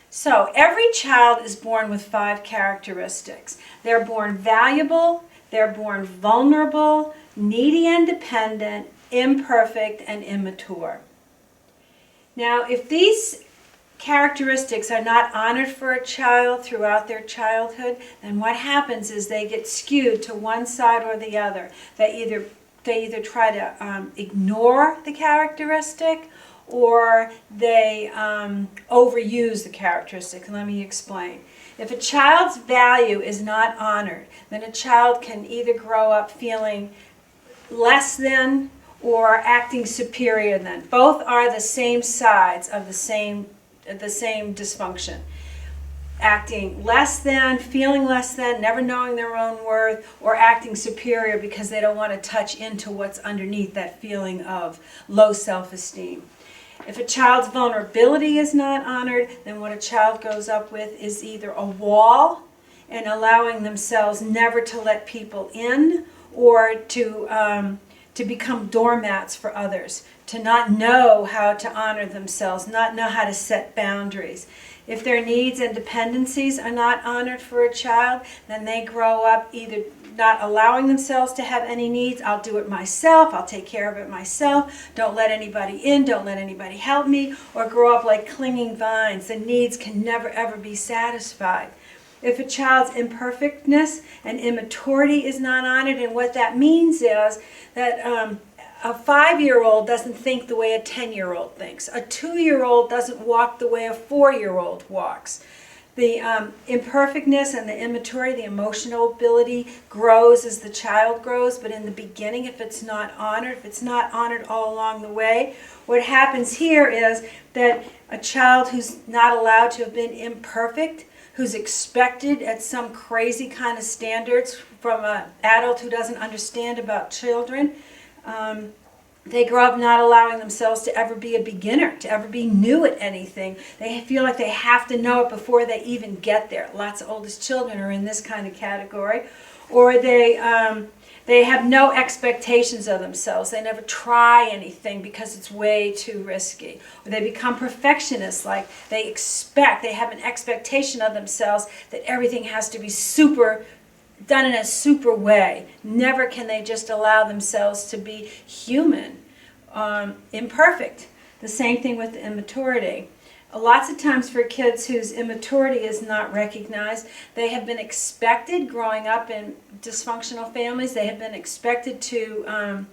So every child is born with 5 characteristics. They're born valuable, they're born vulnerable, needy and dependent, imperfect, and immature. Now, if these characteristics are not honored for a child throughout their childhood, then what happens is they get skewed to one side or the other. They either try to ignore the characteristic, or they overuse the characteristic. Let me explain. If a child's value is not honored, then a child can either grow up feeling less than or acting superior than. Both are the same sides of the same dysfunction. Acting less than, feeling less than, never knowing their own worth, or acting superior because they don't want to touch into what's underneath that feeling of low self-esteem. If a child's vulnerability is not honored, then what a child goes up with is either a wall and allowing themselves never to let people in, or to become doormats for others, to not know how to honor themselves, not know how to set boundaries. If their needs and dependencies are not honored for a child, then they grow up either not allowing themselves to have any needs. I'll do it myself. I'll take care of it myself. Don't let anybody in. Don't let anybody help me. Or grow up like clinging vines. The needs can never, ever be satisfied. If a child's imperfectness and immaturity is not honored, and what that means is that a 5-year-old doesn't think the way a 10-year-old thinks. A 2-year-old doesn't walk the way a 4-year-old walks. The imperfectness and the immaturity, the emotional ability grows as the child grows, but in the beginning, if it's not honored, if it's not honored all along the way, what happens here is that a child who's not allowed to have been imperfect, who's expected at some crazy kind of standards from an adult who doesn't understand about children, they grow up not allowing themselves to ever be a beginner, to ever be new at anything. They feel like they have to know it before they even get there. Lots of oldest children are in this kind of category. Or they have no expectations of themselves. They never try anything because it's way too risky. Or they become perfectionists, like they have an expectation of themselves that everything has to be done in a super way. Never can they just allow themselves to be human, imperfect. The same thing with immaturity. Lots of times for kids whose immaturity is not recognized, they have been expected, growing up in dysfunctional families, they have been expected to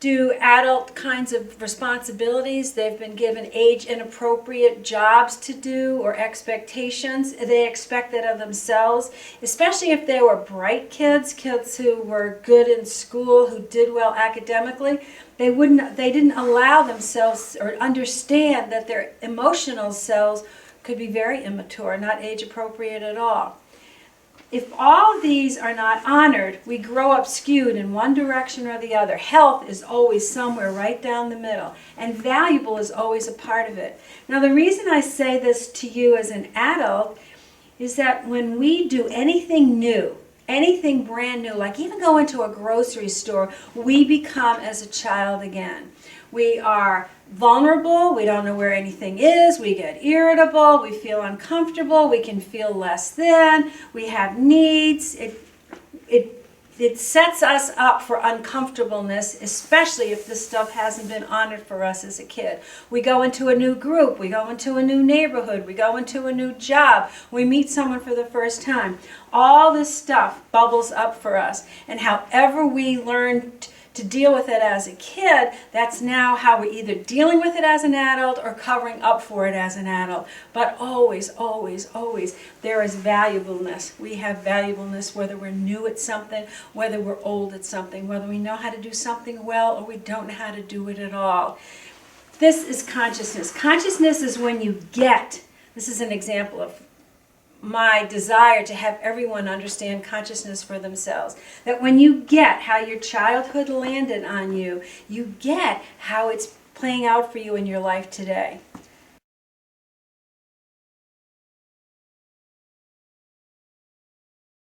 do adult kinds of responsibilities. They've been given age-inappropriate jobs to do or expectations. They expect that of themselves, especially if they were bright kids who were good in school, who did well academically. They didn't allow themselves or understand that their emotional selves could be very immature, not age-appropriate at all. If all these are not honored, we grow up skewed in one direction or the other. Health is always somewhere right down the middle, and valuable is always a part of it. Now, the reason I say this to you as an adult is that when we do anything new, anything brand new, like even go into a grocery store, we become as a child again. We are vulnerable, we don't know where anything is, we get irritable, we feel uncomfortable, we can feel less than, we have needs. It sets us up for uncomfortableness, especially if this stuff hasn't been honored for us as a kid. We go into a new group, we go into a new neighborhood, we go into a new job, we meet someone for the first time. All this stuff bubbles up for us, and however we learn to deal with it as a kid, that's now how we're either dealing with it as an adult or covering up for it as an adult. But always, always, always, there is valuableness. We have valuableness whether we're new at something, whether we're old at something, whether we know how to do something well or we don't know how to do it at all. This is consciousness. Consciousness is when you get, this is an example of my desire to have everyone understand consciousness for themselves. That when you get how your childhood landed on you, you get how it's playing out for you in your life today.